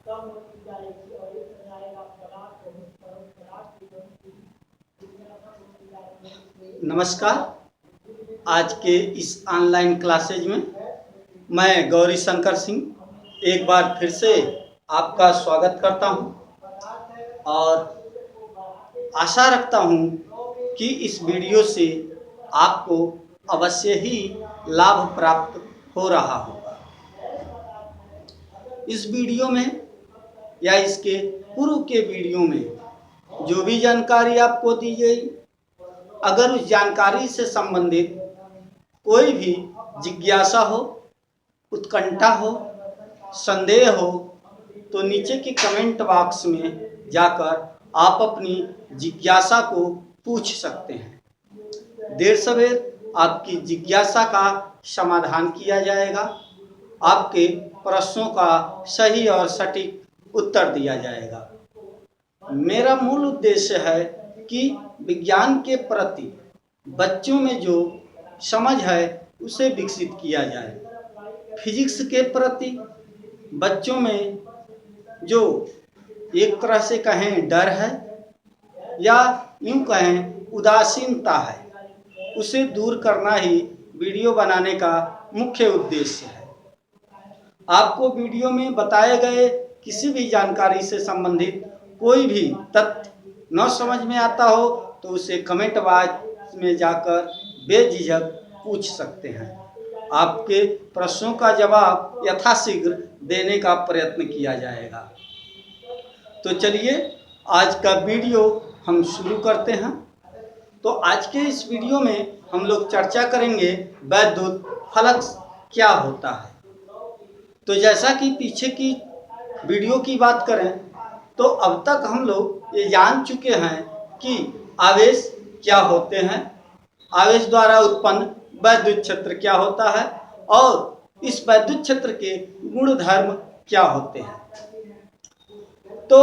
कम होती जाएगी और एक समय आएगा पदार्थ बहुत परम पदार्थ की बनती जिज्ञासा होती जाएगी। नमस्कार, आज के इस ऑनलाइन क्लासेज में मैं गौरी शंकर सिंह एक बार फिर से आपका स्वागत करता हूं और आशा रखता हूं कि इस वीडियो से आपको अवश्य ही लाभ प्राप्त हो रहा होगा। इस वीडियो में या इसके पूर्व के वीडियो में जो भी जानकारी आपको दी गई, अगर उस जानकारी से संबंधित कोई भी जिज्ञासा हो, उत्कंठा हो, संदेह हो, तो नीचे के कमेंट बॉक्स में जाकर आप अपनी जिज्ञासा को पूछ सकते हैं। देर सवेर आपकी जिज्ञासा का समाधान किया जाएगा, आपके प्रश्नों का सही और सटीक उत्तर दिया जाएगा। मेरा मूल उद्देश्य है कि विज्ञान के प्रति बच्चों में जो समझ है उसे विकसित किया जाए। फिजिक्स के प्रति बच्चों में जो एक तरह से कहें डर है या यूं कहें उदासीनता है, उसे दूर करना ही वीडियो बनाने का मुख्य उद्देश्य है। आपको वीडियो में बताए गए किसी भी जानकारी से संबंधित कोई भी तथ्य न समझ में आता हो तो उसे कमेंट बॉक्स में जाकर बेझिझक पूछ सकते हैं। आपके प्रश्नों का जवाब यथाशीघ्र देने का प्रयत्न किया जाएगा। तो चलिए आज का वीडियो हम शुरू करते हैं। तो आज के इस वीडियो में हम लोग चर्चा करेंगे वैद्युत फ्लक्स क्या होता है। तो जैसा कि पीछे की वीडियो की बात करें तो अब तक हम लोग ये जान चुके हैं कि आवेश क्या होते हैं, आवेश द्वारा उत्पन्न वैद्युत क्षेत्र क्या होता है और इस वैद्युत क्षेत्र के गुण धर्म क्या होते हैं। तो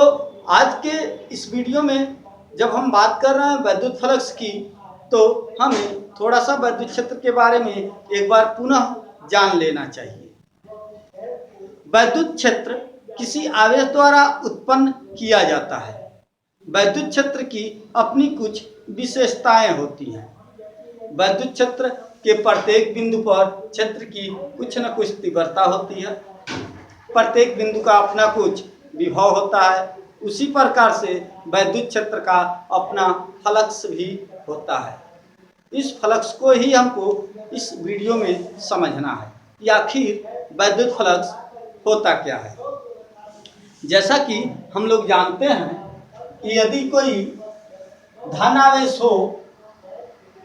आज के इस वीडियो में जब हम बात कर रहे हैं वैद्युत फ्लक्स की, तो हमें थोड़ा सा वैद्युत क्षेत्र के बारे में एक बार पुनः जान लेना चाहिए। वैद्युत क्षेत्र किसी आवेश द्वारा उत्पन्न किया जाता है। वैद्युत क्षेत्र की अपनी कुछ विशेषताएं होती हैं। वैद्युत क्षेत्र के प्रत्येक बिंदु पर क्षेत्र की कुछ न कुछ तीव्रता होती है। प्रत्येक बिंदु का अपना कुछ विभव होता है। उसी प्रकार से वैद्युत क्षेत्र का अपना फ्लक्स भी होता है। इस फ्लक्स को ही हमको इस वीडियो में समझना है कि आखिर वैद्युत फ्लक्स होता क्या है। जैसा कि हम लोग जानते हैं कि यदि कोई धनावेश हो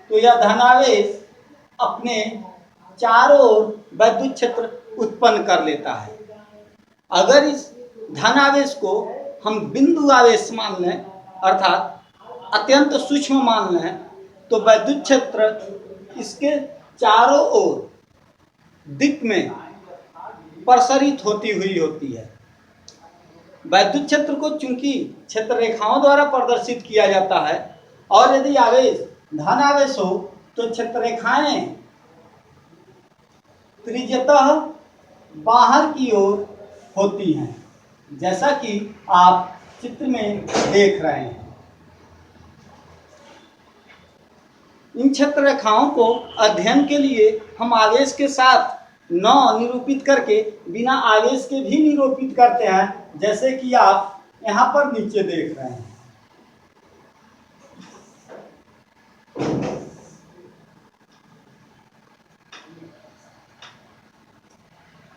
तो यह धनावेश अपने चारों ओर वैद्युत क्षेत्र उत्पन्न कर लेता है। अगर इस धनावेश को हम बिंदु आवेश मान लें, अर्थात अत्यंत सूक्ष्म मान लें, तो वैद्युत क्षेत्र इसके चारों ओर दिक् में प्रसारित होती हुई होती है। वैद्युत क्षेत्र को चूंकि क्षेत्र रेखाओं द्वारा प्रदर्शित किया जाता है और यदि आवेश धनावेश हो तो क्षेत्र रेखाएं त्रिज्यतः बाहर की ओर होती हैं, जैसा कि आप चित्र में देख रहे हैं। इन क्षेत्र रेखाओं को अध्ययन के लिए हम आवेश के साथ न निरूपित करके बिना आवेश के भी निरूपित करते हैं, जैसे कि आप यहाँ पर नीचे देख रहे हैं।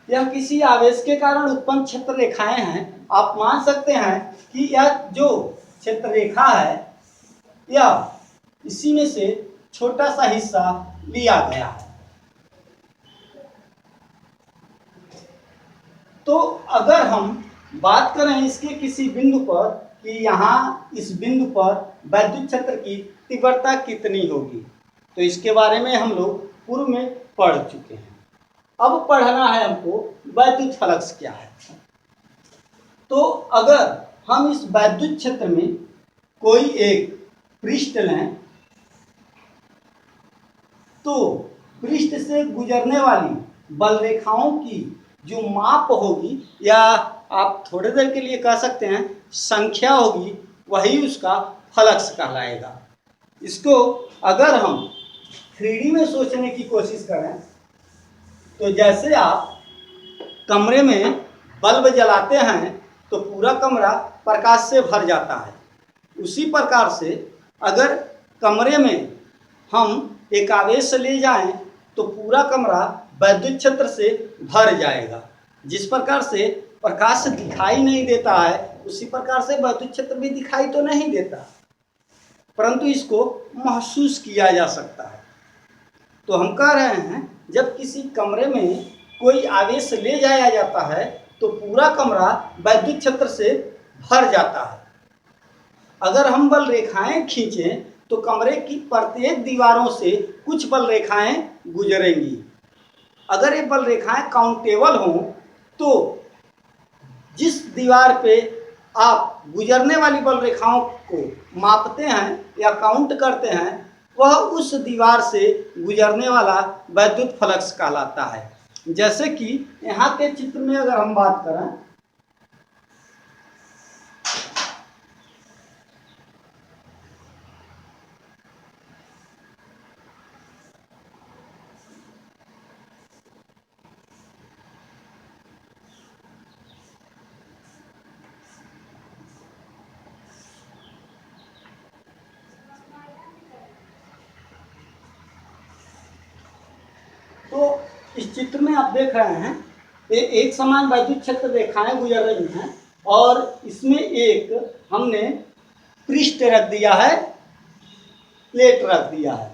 यह किसी आवेश के कारण उत्पन्न क्षेत्र रेखाएं हैं। आप मान सकते हैं कि यह जो क्षेत्र रेखा है यह इसी में से छोटा सा हिस्सा लिया गया है। तो अगर हम बात करें इसके किसी बिंदु पर कि यहाँ इस बिंदु पर वैद्युत क्षेत्र की तीव्रता कितनी होगी, तो इसके बारे में हम लोग पूर्व में पढ़ चुके हैं। अब पढ़ना है हमको वैद्युत फ्लक्स क्या है। तो अगर हम इस वैद्युत क्षेत्र में कोई एक पृष्ठ लें तो पृष्ठ से गुजरने वाली बल रेखाओं की जो माप होगी या आप थोड़ी देर के लिए कह सकते हैं संख्या होगी, वही उसका फ्लक्स कहलाएगा। इसको अगर हम 3D में सोचने की कोशिश करें तो जैसे आप कमरे में बल्ब जलाते हैं तो पूरा कमरा प्रकाश से भर जाता है, उसी प्रकार से अगर कमरे में हम एक आवेश ले जाएं तो पूरा कमरा वैद्युत क्षेत्र से भर जाएगा। जिस प्रकार से प्रकाश दिखाई नहीं देता है, उसी प्रकार से वैद्युत क्षेत्र भी दिखाई तो नहीं देता, परंतु इसको महसूस किया जा सकता है। तो हम कह रहे हैं जब किसी कमरे में कोई आवेश ले जाया जाता है तो पूरा कमरा वैद्युत क्षेत्र से भर जाता है। अगर हम बल रेखाएं खींचें तो कमरे की प्रत्येक दीवारों से कुछ बल रेखाएं गुजरेंगी। अगर ये बल रेखाएं काउंटेबल हों तो जिस दीवार पे आप गुजरने वाली बल रेखाओं को मापते हैं या काउंट करते हैं, वह उस दीवार से गुजरने वाला वैद्युत फ्लक्स कहलाता है। जैसे कि यहाँ के चित्र में अगर हम बात करें तो इस चित्र में आप देख रहे हैं ये एक समान वैद्युत क्षेत्र रेखाएं गुजर रही हैं और इसमें एक हमने पृष्ठ रख दिया है, प्लेट रख दिया है।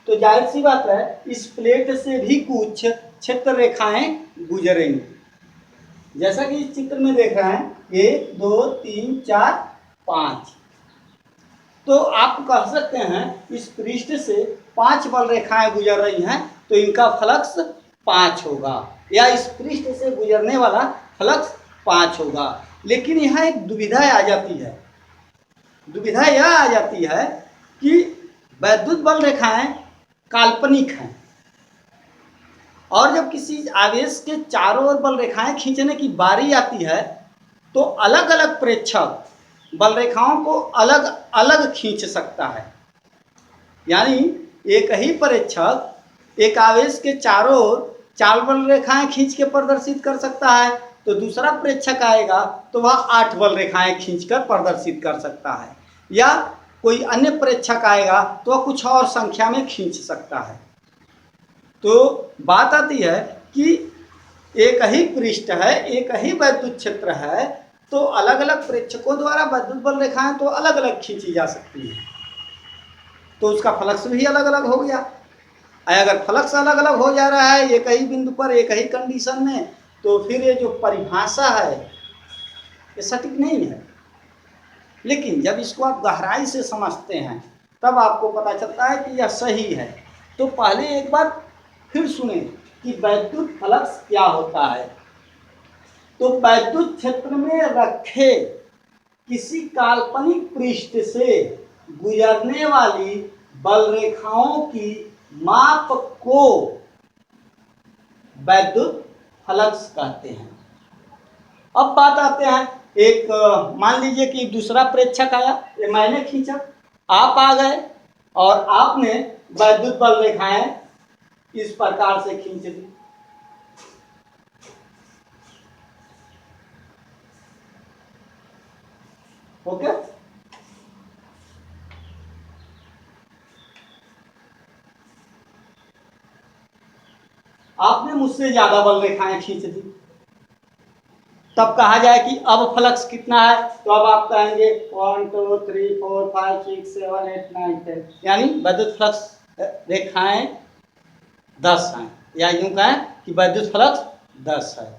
तो जाहिर सी बात है इस प्लेट से भी कुछ क्षेत्र रेखाएं गुजरेंगी। जैसा कि इस चित्र में देख रहे हैं 1 2 3 4 5, तो आप कह सकते हैं इस पृष्ठ से 5 बल रेखाएं गुजर रही हैं तो इनका फ्लक्स 5 होगा, या इस पृष्ठ से गुजरने वाला फ्लक्स 5 होगा। लेकिन यहाँ एक दुविधा आ जाती है। दुविधा यह आ जाती है कि वैद्युत बल रेखाएं काल्पनिक हैं और जब किसी आवेश के चारों ओर बल रेखाएं खींचने की बारी आती है तो अलग अलग प्रेक्षक बल रेखाओं को अलग अलग खींच सकता है। यानी एक ही प्रेक्षक एक आवेश के चारों ओर 4 बल रेखाएं खींच के प्रदर्शित कर सकता है, तो दूसरा प्रेक्षक आएगा तो वह 8 बल रेखाएं खींचकर प्रदर्शित कर सकता है, या कोई अन्य प्रेक्षक आएगा तो वह कुछ और संख्या में खींच सकता है। तो बात आती है कि एक ही पृष्ठ है, एक ही वैद्युत क्षेत्र है, तो अलग अलग प्रेक्षकों द्वारा वैद्युत बल रेखाएं तो अलग अलग खींची जा सकती हैं, तो उसका फ्लक्स भी अलग अलग हो गया। अगर फ्लक्स अलग अलग हो जा रहा है एक ही बिंदु पर एक ही कंडीशन में, तो फिर ये जो परिभाषा है ये सटीक नहीं है। लेकिन जब इसको आप गहराई से समझते हैं तब आपको पता चलता है कि यह सही है। तो पहले एक बार फिर सुने कि वैद्युत फ्लक्स क्या होता है। तो वैद्युत क्षेत्र में रखे किसी काल्पनिक पृष्ठ से गुजरने वाली बल रेखाओं की माप को वैद्युत फ्लक्स कहते हैं। अब बात आते हैं, एक मान लीजिए कि दूसरा प्रेक्षक आया, ये मैंने खींचा, आप आ गए और आपने वैद्युत बल रेखाएं इस प्रकार से खींच दी। ओके, आपने मुझसे ज्यादा बल रेखाएं खींच दी, तब कहा जाए कि अब फ्लक्स कितना है, तो अब आप कहेंगे 1 2 3 4 5 6 7 8 9 10, यानी वैद्युत फ्लक्स रेखाएं 10 हैं, या यूं कहें कि वैद्युत फ्लक्स 10 है।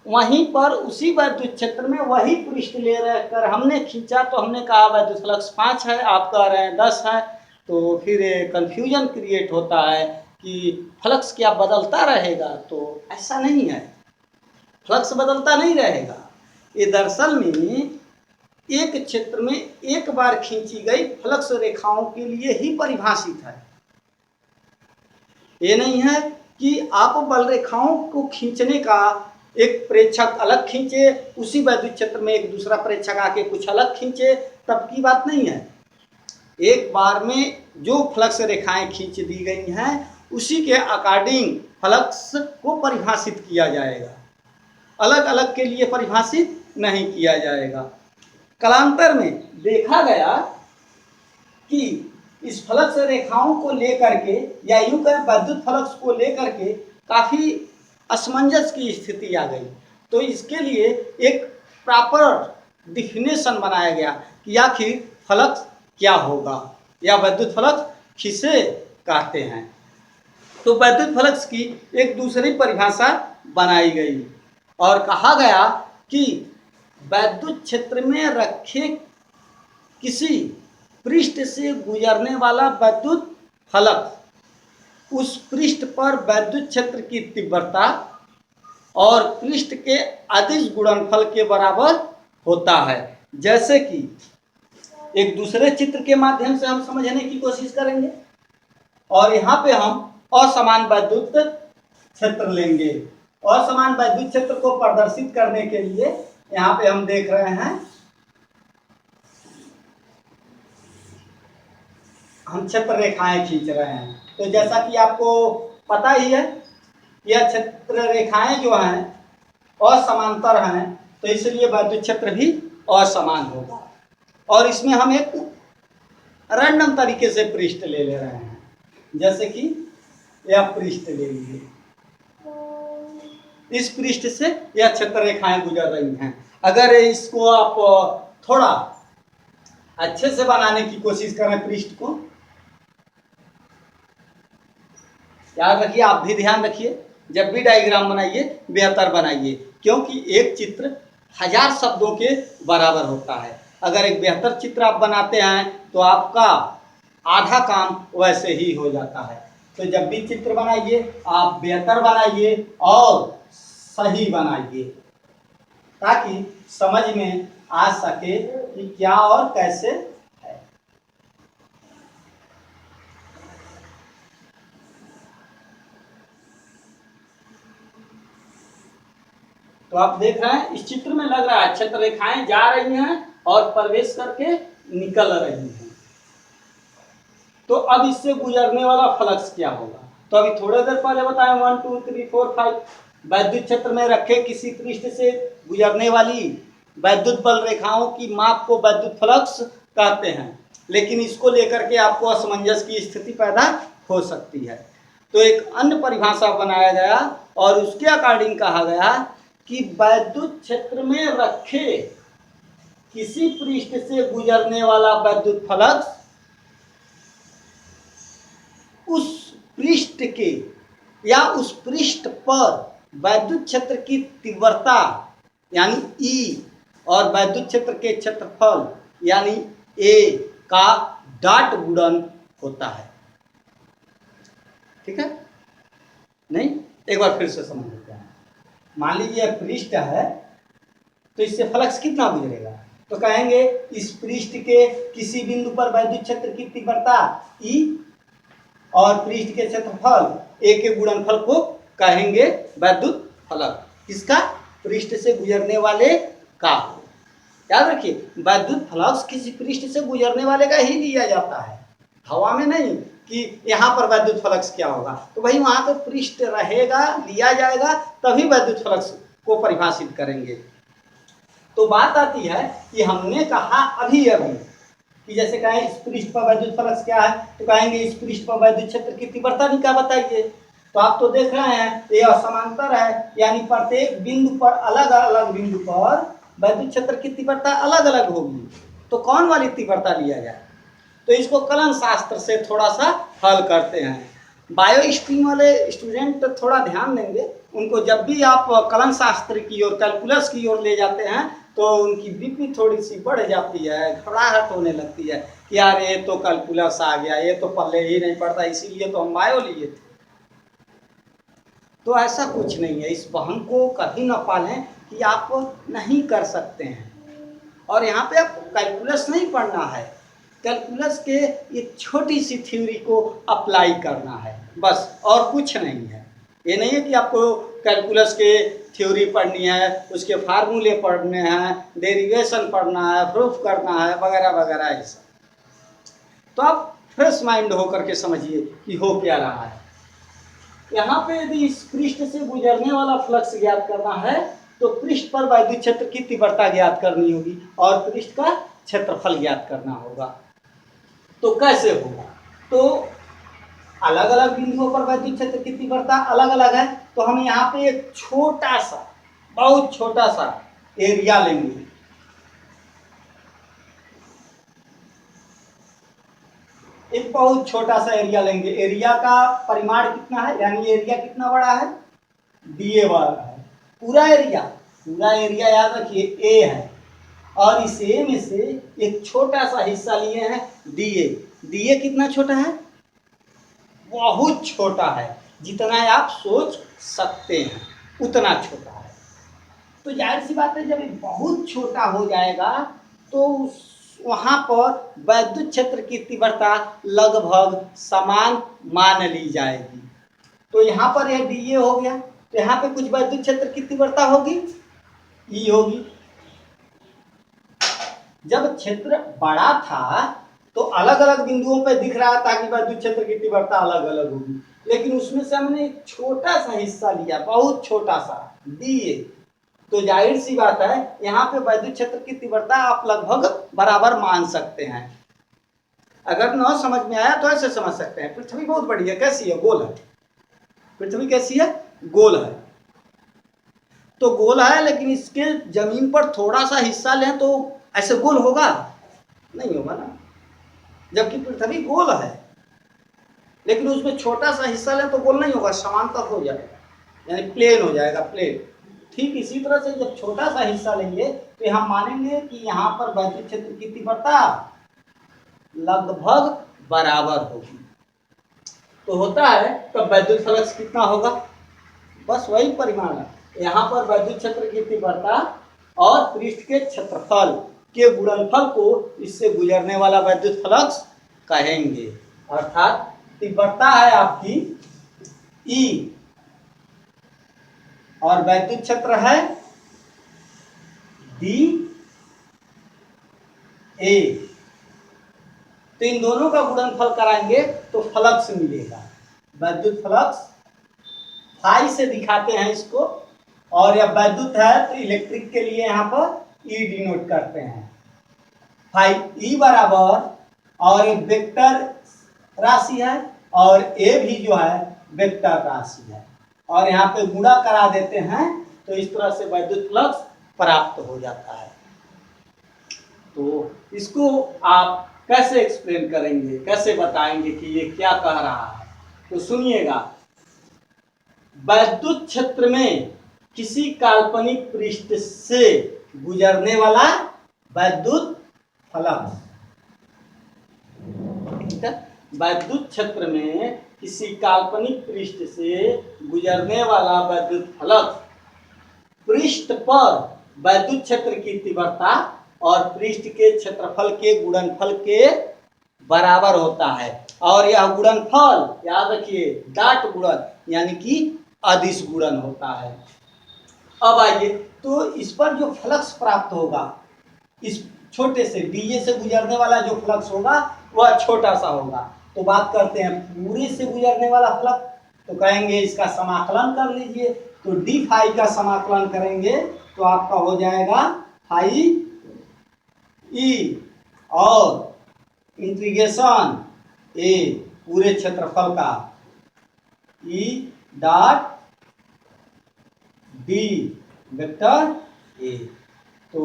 वहीं पर उसी वैद्युत क्षेत्र में वही पृष्ठ ले रहकर हमने खींचा तो हमने कहा वैद्युत फ्लक्स 5 है, आप कह रहे हैं 10 है, तो फिर कंफ्यूजन क्रिएट होता है कि फ्लक्स क्या बदलता रहेगा। तो ऐसा नहीं है, फ्लक्स बदलता नहीं रहेगा। ये दरअसल में एक क्षेत्र में एक बार खींची गई फ्लक्स रेखाओं के लिए ही परिभाषित है। ये नहीं है कि आप बल रेखाओं को खींचने का एक प्रेक्षक अलग खींचे, उसी वैद्युत क्षेत्र में एक दूसरा प्रेक्षक आके कुछ अलग खींचे, तब की बात नहीं है। एक बार में जो फ्लक्स रेखाएं खींच दी गई हैं उसी के अकॉर्डिंग फ्लक्स को परिभाषित किया जाएगा, अलग अलग के लिए परिभाषित नहीं किया जाएगा। कालांतर में देखा गया कि इस फ्लक्स रेखाओं को लेकर के या यूं कहें वैद्युत फ्लक्स को लेकर के काफ़ी असमंजस की स्थिति आ गई। तो इसके लिए एक प्रॉपर डिफिनेशन बनाया गया कि आखिर फ्लक्स क्या होगा या वैद्युत फ्लक्स किसे कहते हैं। तो वैद्युत फ्लक्स की एक दूसरी परिभाषा बनाई गई और कहा गया कि वैद्युत क्षेत्र में रखे किसी पृष्ठ से गुजरने वाला वैद्युत फलक उस पृष्ठ पर वैद्युत क्षेत्र की तीव्रता और पृष्ठ के अदिश गुणनफल के बराबर होता है। जैसे कि एक दूसरे चित्र के माध्यम से हम समझने की कोशिश करेंगे और यहाँ पे हम असमान वैद्युत क्षेत्र लेंगे। असमान वैद्युत क्षेत्र को प्रदर्शित करने के लिए यहाँ पे हम देख रहे हैं, हम क्षेत्र रेखाएं खींच रहे हैं। तो जैसा कि आपको पता ही है, यह क्षेत्र रेखाएं जो हैं असमांतर हैं, तो इसलिए वैद्युत क्षेत्र भी असमान होगा। और इसमें हम एक रैंडम तरीके से पृष्ठ ले रहे हैं, जैसे कि यह पृष्ठ ले लीजिए, इस पृष्ठ से यह क्षेत्र रेखाएं गुजर रही हैं। अगर इसको आप थोड़ा अच्छे से बनाने की कोशिश करें पृष्ठ को, याद रखिए, आप भी ध्यान रखिए, जब भी डायग्राम बनाइए बेहतर बनाइए, क्योंकि एक चित्र 1000 शब्दों के बराबर होता है। अगर एक बेहतर चित्र आप बनाते हैं तो आपका आधा काम वैसे ही हो जाता है। तो जब भी चित्र बनाइए आप बेहतर बनाइए और सही बनाइए, ताकि समझ में आ सके कि क्या और कैसे है। तो आप देख रहे हैं इस चित्र में लग रहा है क्षेत्र रेखाएं जा रही हैं और प्रवेश करके निकल रही हैं। तो अब इससे गुजरने वाला फ्लक्स क्या होगा? तो अभी थोड़ी देर पहले बताएं 1 2 3 4 5 वैद्युत क्षेत्र में रखे किसी पृष्ठ से गुजरने वाली वैद्युत बल रेखाओं की माप को वैद्युत फ्लक्स कहते हैं। लेकिन इसको लेकर के आपको असमंजस की स्थिति पैदा हो सकती है। तो एक अन्य परिभाषा बनाया गया और उसके अकॉर्डिंग कहा गया कि वैद्युत क्षेत्र में रखे किसी पृष्ठ से गुजरने वाला वैद्युत फ्लक्स उस पृष्ठ के या उस पृष्ठ पर वैद्युत क्षेत्र की तीव्रता यानी E और वैद्युत क्षेत्र के क्षेत्रफल यानी A का डॉट गुणन होता है। ठीक है? नहीं, एक बार फिर से समझ लेते हैं। मान लीजिए पृष्ठ है, तो इससे फ्लक्स कितना गुजरेगा? तो कहेंगे इस पृष्ठ के किसी बिंदु पर वैद्युत क्षेत्र की तीव्रता E और पृष्ठ के क्षेत्रफल A के गुणनफल को कहेंगे वैद्युत फलक। किसका? पृष्ठ से गुजरने वाले का। याद रखिए, वैद्युत फ्लक्स किसी पृष्ठ से गुजरने वाले का ही लिया जाता है, हवा में नहीं कि यहाँ पर वैद्युत फ्लक्स क्या होगा। तो भाई वहाँ पे पृष्ठ रहेगा, लिया जाएगा, तभी वैद्युत फ्लक्स को परिभाषित करेंगे। तो बात आती है कि हमने कहा अभी कि जैसे कहें इस पृष्ठ पर वैद्युत फ्लक्स क्या है, तो कहेंगे इस पृष्ठ पर वैद्युत क्षेत्र की तीव्रता भी क्या बताइए। तो आप तो देख रहे हैं ये असमांतर है, यानी प्रत्येक बिंदु पर अलग अलग बिंदु पर वैद्युत क्षेत्र की तीव्रता अलग अलग होगी। तो कौन वाली तीव्रता लिया जाए? तो इसको कलन शास्त्र से थोड़ा सा हल करते हैं। बायो स्ट्रीम वाले स्टूडेंट थोड़ा ध्यान देंगे, उनको जब भी आप कलन शास्त्र की ओर, कैलकुलस की ओर ले जाते हैं तो उनकी बीपी थोड़ी सी बढ़ जाती है, घबराहट होने लगती है कि यार ये तो कैलकुलस आ गया, ये तो पल्ले ही नहीं पड़ता, इसीलिए तो हम बायो लिए थे। तो ऐसा कुछ नहीं है, इस वहम को कभी न पालें कि आप नहीं कर सकते हैं। और यहाँ पे आपको कैलकुलस नहीं पढ़ना है, कैलकुलस के ये छोटी सी थ्योरी को अप्लाई करना है बस, और कुछ नहीं है। ये नहीं है कि आपको कैलकुलस के थ्योरी पढ़नी है, उसके फार्मूले पढ़ने हैं, डेरिवेशन पढ़ना है, प्रूफ करना है, वगैरह वगैरह ऐसा। तो आप फ्रेश माइंड होकर के समझिए कि हो क्या रहा है। यहाँ पे यदि इस पृष्ठ से गुजरने वाला फ्लक्स ज्ञात करना है तो पृष्ठ पर वैद्युत क्षेत्र की तीव्रता ज्ञात करनी होगी और पृष्ठ का क्षेत्रफल ज्ञात करना होगा। तो कैसे होगा? तो अलग अलग बिंदुओं पर वैद्युत क्षेत्र की तीव्रता अलग अलग है, तो हम यहाँ पे एक छोटा सा, बहुत छोटा सा एरिया लेंगे। एक बहुत छोटा सा एरिया लेंगे। एरिया का परिमाण कितना है, यानी एरिया कितना बड़ा है, डीए बड़ा है। पूरा एरिया याद रखिए ए है, और इस ए में से एक छोटा सा हिस्सा लिए हैं डीए। डीए कितना छोटा है, बहुत छोटा है, जितना आप सोच सकते हैं उतना छोटा है। तो जाहिर सी बात है, जब ये बहुत छोटा हो जाएगा तो वहां पर वैद्युत क्षेत्र की तीव्रता लगभग समान मान ली जाएगी। तो यहाँ पर यह डीए हो गया, तो यहाँ पे कुछ वैद्युत क्षेत्र की तीव्रता होगी, ई होगी। जब क्षेत्र बड़ा था तो अलग अलग बिंदुओं पे दिख रहा था कि वैद्युत क्षेत्र की तीव्रता अलग अलग होगी, लेकिन उसमें से हमने एक छोटा सा हिस्सा लिया, बहुत छोटा सा डीए। तो जाहिर सी बात है, यहाँ पे वैद्युत क्षेत्र की तीव्रता आप लगभग बराबर मान सकते हैं। अगर न समझ में आया तो ऐसे समझ सकते हैं, पृथ्वी बहुत बड़ी है, कैसी है, गोल है। पृथ्वी कैसी है, गोल है। तो गोल है, लेकिन इसके जमीन पर थोड़ा सा हिस्सा लें तो ऐसे गोल होगा, नहीं होगा ना। जबकि पृथ्वी गोल है, लेकिन उसमें छोटा सा हिस्सा लें तो गोल नहीं होगा, समांतर हो जाएगा, यानी प्लेन हो जाएगा, प्लेन। ठीक इसी तरह से जब छोटा सा हिस्सा लेंगे तो हम मानेंगे कि यहाँ पर वैद्युत क्षेत्र की तीव्रता लगभग बराबर होगी। तो होता है तब वैद्युत फ्लक्स कितना होगा, बस वही परिमाण है। यहाँ पर वैद्युत क्षेत्र की तीव्रता और पृष्ठ के क्षेत्रफल के गुणनफल को इससे गुजरने वाला वैद्युत फ्लक्स कहेंगे। अर्थात तीव्रता है आपकी ई और वैद्युत क्षेत्र है डी ए, तो इन दोनों का गुणनफल कराएंगे तो फ्लक्स मिलेगा। वैद्युत फ्लक्स फाई से दिखाते हैं इसको, और यह वैद्युत है तो इलेक्ट्रिक के लिए यहाँ पर ई डिनोट करते हैं। फाई ई बराबर, और एक वेक्टर राशि है और ए भी जो है वेक्टर राशि है, और यहाँ पे गुणा करा देते हैं तो इस तरह से वैद्युत फ्लक्स प्राप्त हो जाता है। तो इसको आप कैसे एक्सप्लेन करेंगे, कैसे बताएंगे कि ये क्या कह रहा है? तो सुनिएगा, वैद्युत क्षेत्र में किसी काल्पनिक पृष्ठ से गुजरने वाला वैद्युत फ्लक्स, वैद्युत क्षेत्र में किसी काल्पनिक पृष्ठ से गुजरने वाला वैद्युत फ्लक्स पृष्ठ पर वैद्युत क्षेत्र की तीव्रता और पृष्ठ के क्षेत्रफल के गुणनफल के बराबर होता है। और यह गुणनफल याद रखिए डाट गुणन यानी कि अदिश गुणन होता है। अब आइए, तो इस पर जो फ्लक्स प्राप्त होगा, इस छोटे से डीए से गुजरने वाला जो फ्लक्स होगा वह छोटा सा होगा। तो बात करते हैं पूरे से गुजरने वाला फ्लक्स, तो कहेंगे इसका समाकलन कर लीजिए। तो डी फाई का समाकलन करेंगे तो आपका हो जाएगा फाई ई और इंटीग्रेशन ए पूरे क्षेत्रफल का E dot D vector A. तो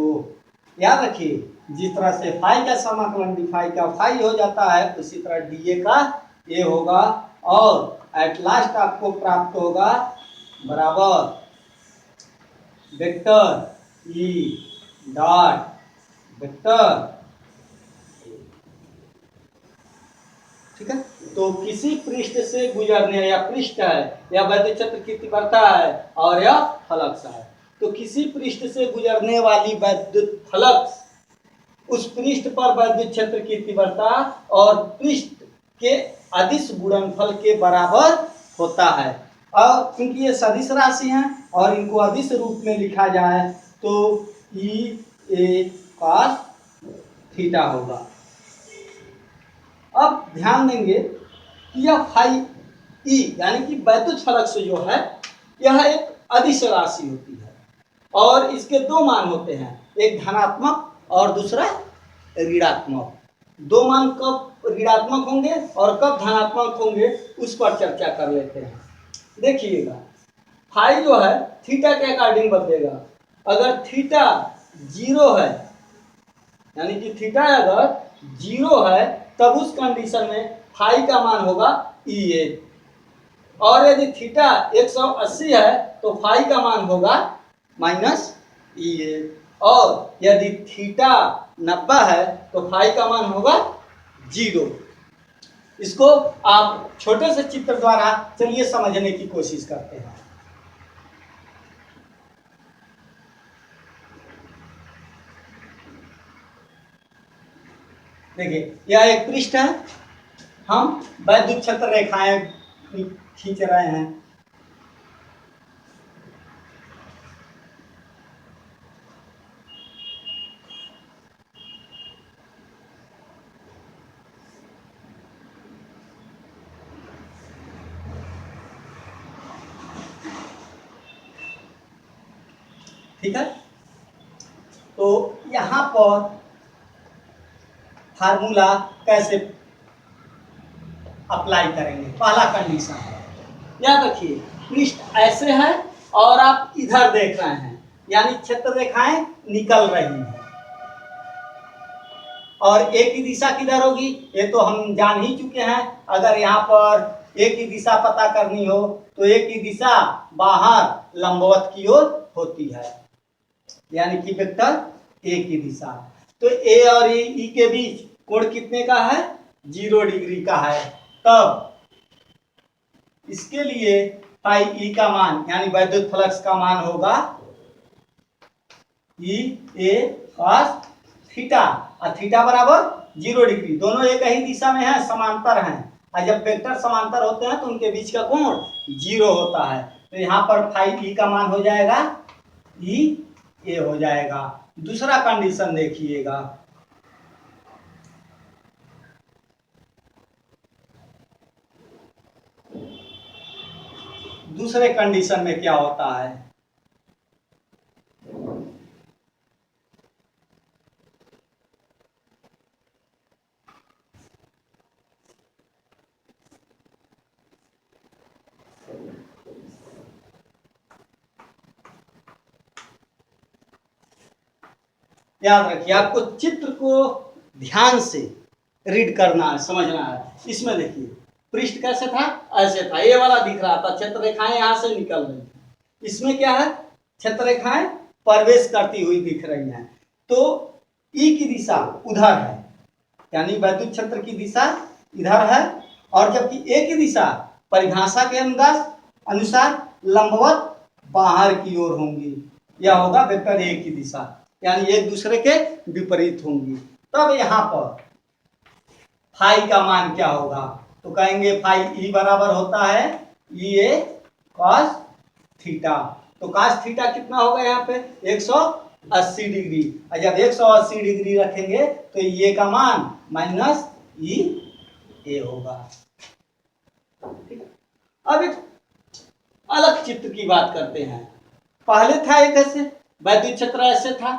याद रखिए, जिस तरह से फाई का समाकलन डी फाई का फाई हो जाता है, उसी तरह डी ए का ए होगा, और एट लास्ट आपको प्राप्त होगा बराबर वेक्टर ई डॉट वेक्टर। ठीक है, तो किसी पृष्ठ से गुजरने, या पृष्ठ है या वैद्युत क्षेत्र की तीव्रता है और यह फ्लक्स है, तो किसी पृष्ठ से गुजरने वाली वैद्युत फ्लक्स उस पृष्ठ पर वैद्युत क्षेत्र की तीव्रता और पृष्ठ के अदिश गुणनफल के बराबर होता है। और क्योंकि ये सदिश राशि हैं और इनको अदिश रूप में लिखा जाए तो ई ए कॉस थीटा होगा। अब ध्यान देंगे कि यह फाई ई यानी कि वैद्युत फलक से जो है यह एक अदिश राशि होती है और इसके दो मान होते हैं, एक धनात्मक और दूसरा ऋणात्मक। दो मान कब ऋणात्मक होंगे और कब धनात्मक होंगे उस पर चर्चा कर लेते हैं। देखिएगा फाई जो है थीटा के अकॉर्डिंग बदलेगा। अगर थीटा 0 है यानी कि थीटा अगर 0 है तब उस कंडीशन में फाई का मान होगा ई ए, और यदि थीटा 180 है तो फाई का मान होगा माइनस ई ए, और यदि थीटा 90 है तो फाई का मान होगा 0। इसको आप छोटे से चित्र द्वारा चलिए समझने की कोशिश करते हैं। देखिए यह एक पृष्ठ है, हम वैद्युत क्षेत्र रेखाएं खींच रहे हैं। ठीक है, तो यहां पर फार्मूला कैसे अप्लाई करेंगे। पहला कंडीशन याद रखिए, पृष्ठ ऐसे है और आप इधर देख रहे हैं यानी क्षेत्र रेखाएं निकल रही हैं और एक ही दिशा किधर होगी ये तो हम जान ही चुके हैं। अगर यहाँ पर एक ही दिशा पता करनी हो तो एक ही दिशा बाहर लंबवत की ओर होती है यानी कि वेक्टर एक ही दिशा। तो ए और ई के बीच कोण कितने का है 0 डिग्री का है, तब इसके लिए पाई ई का मान यानी वैद्युत फ्लक्स का मान होगा ई ए कॉस थीटा, और थीटा बराबर 0 डिग्री। दोनों एक ही दिशा में है, समांतर हैं, और जब वेक्टर समांतर होते हैं तो उनके बीच का कोण 0 होता है। तो यहाँ पर फाई ई का मान हो जाएगा ई ए हो जाएगा। दूसरा कंडीशन देखिएगा, दूसरे कंडीशन में क्या होता है, याद रखिए आपको चित्र को ध्यान से रीड करना है, समझना है। इसमें देखिए पृष्ठ कैसे था, ऐसे था, ये वाला दिख रहा था, क्षेत्र रेखाएं यहां से निकल रही थी। इसमें क्या है, क्षेत्र रेखाएं प्रवेश करती हुई दिख रही हैं। तो ई की दिशा उधर है यानी वैद्युत क्षेत्र की दिशा इधर है, और जबकि ए की दिशा परिभाषा के अनुसार लंबवत बाहर की ओर होंगी, यह होगा वेक्टर ए की दिशा, यानी एक दूसरे के विपरीत होंगी। तब यहाँ पर फाई का मान क्या होगा, तो कहेंगे फाई ई बराबर होता है ई ए कॉस थीटा। तो कॉस थीटा कितना होगा यहाँ पे 180 डिग्री, और जब 180 डिग्री रखेंगे तो ये का मान माइनस ई ए होगा। अब एक अलग चित्र की बात करते हैं। पहले था एक ऐसे वैद्युत क्षेत्र ऐसे था,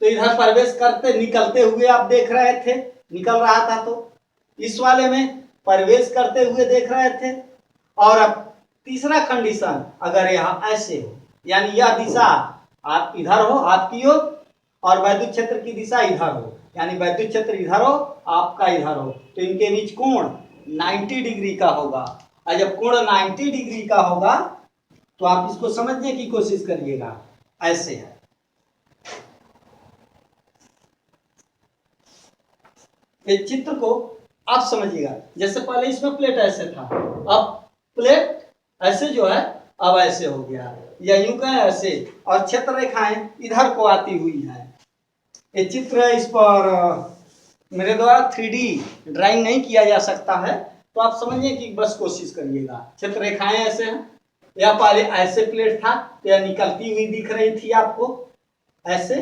तो इधर प्रवेश करते निकलते हुए आप देख रहे थे, निकल रहा था, तो इस वाले में प्रवेश करते हुए देख रहे थे। और अब तीसरा कंडीशन, अगर यहाँ ऐसे हो यानी यह दिशा आप इधर हो आपकी ओर और वैद्युत क्षेत्र की दिशा इधर हो, यानी वैद्युत क्षेत्र इधर हो आपका इधर हो, तो इनके बीच कोण 90 डिग्री का होगा। और जब कोण 90 डिग्री का होगा तो आप इसको समझने की कोशिश करिएगा, ऐसे है। इस चित्र को आप समझिएगा, जैसे पहले इसमें प्लेट ऐसे था, अब प्लेट ऐसे जो है अब ऐसे हो गया, या यूं कहें ऐसे, और क्षेत्र रेखाएं इधर को आती हुई हैं। ये चित्र इस पर मेरे द्वारा 3D ड्राइंग नहीं किया जा सकता है, तो आप समझिए कि बस कोशिश करिएगा। क्षेत्र रेखाएं ऐसे हैं, या पहले ऐसे प्लेट था तो यह निकलती हुई दिख रही थी आपको ऐसे,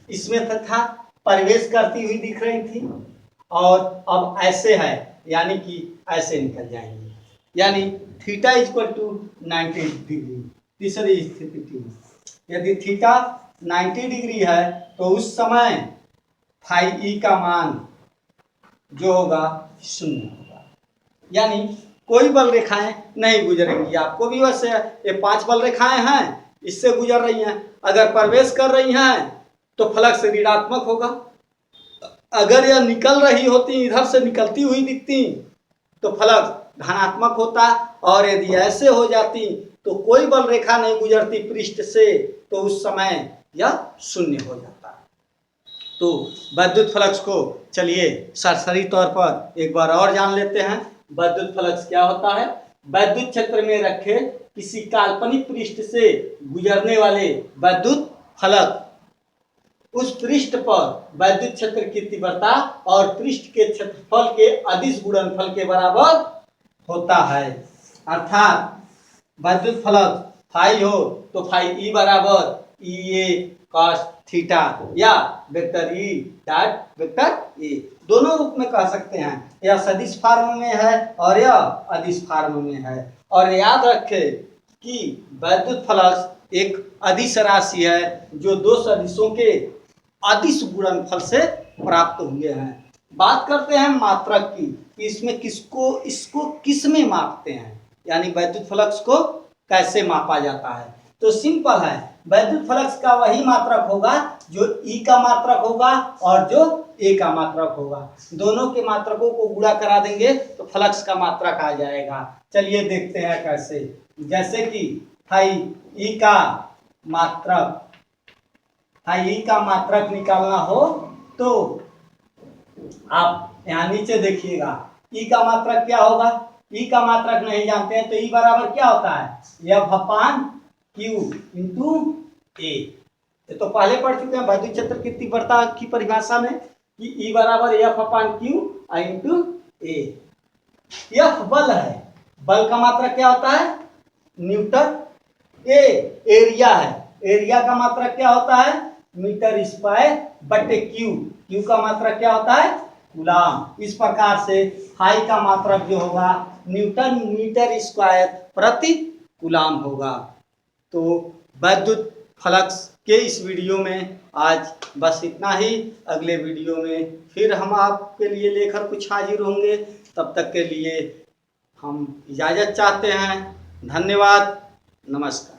इसमें था प्रवेश करती हुई दिख रही थी, और अब ऐसे है यानी कि ऐसे निकल जाएंगे, यानी थीटा इक्वल टू 90 डिग्री। तीसरी स्थिति में यदि थीटा 90 डिग्री है तो उस समय फाई ई का मान जो होगा 0 होगा, यानी कोई बल रेखाएं नहीं गुजरेंगी। आपको भी वैसे ये 5 बल रेखाएं हैं, इससे गुजर रही हैं, अगर प्रवेश कर रही हैं तो फ्लक्स ऋणात्मक होगा, अगर यह निकल रही होती, इधर से निकलती हुई दिखती तो फ्लक्स धनात्मक होता, और यदि ऐसे हो जाती तो कोई बल रेखा नहीं गुजरती पृष्ठ से, तो उस समय यह 0 हो जाता। तो विद्युत फ्लक्स को चलिए सरसरी तौर पर एक बार और जान लेते हैं। विद्युत फ्लक्स क्या होता है? विद्युत क्षेत्र में रखे किसी काल्पनिक पृष्ठ से गुजरने वाले विद्युत फलक उस पृष्ठ पर विद्युत क्षेत्र की तीव्रता और पृष्ठ के क्षेत्रफल के अदिश गुणनफल के बराबर होता है। अर्थात विद्युत फलक फाई हो तो फाई ई बराबर ई ए कॉस थीटा या vector E dot vector A, दोनों रूप में कह सकते हैं। यह सदिश फॉर्म में है और यह अदिश फॉर्म में है। और याद रखें कि विद्युत फ्लक्स एक अदिश राशि है जो दो सदिशों के अदिश गुणनफल से प्राप्त हुए हैं। बात करते हैं मात्रक की, इसमें इसको किस में मापते हैं, यानी विद्युत फ्लक्स को कैसे मापा जाता है। तो सिंपल है, विद्युत फ्लक्स का वही मात्रक होगा जो ई का मात्रक होगा और जो ए का मात्रक होगा। दोनों के मात्रकों को गुणा करा देंगे तो फ्लक्स का मात्रक आ जाएगा। चलिए देखते हैं कैसे। जैसे कि फाई ई का मात्रक निकालना हो तो आप यहाँ नीचे देखिएगा, ई का मात्रक क्या होगा। ई का मात्रक नहीं जानते हैं तो ई बराबर क्या होता है, एफ अपान क्यू इंटू ए। तो पहले पढ़ चुके हैं विद्युत क्षेत्र की तीव्रता की परिभाषा में कि ई बराबर एफ अपान क्यू इंटू ए। एफ बल है, बल का मात्रक क्या होता है, न्यूटन। ए एरिया है, एरिया का मात्रक क्या होता है, मीटर स्क्वायर बटे क्यू, क्यू का मात्रक क्या होता है, कूलम। इस प्रकार से फाई का मात्रक जो होगा न्यूटन मीटर स्क्वायर प्रति कूलम होगा। तो विद्युत फ्लक्स के इस वीडियो में आज बस इतना ही। अगले वीडियो में फिर हम आपके लिए लेकर कुछ हाजिर होंगे। तब तक के लिए हम इजाज़त चाहते हैं। धन्यवाद, नमस्कार।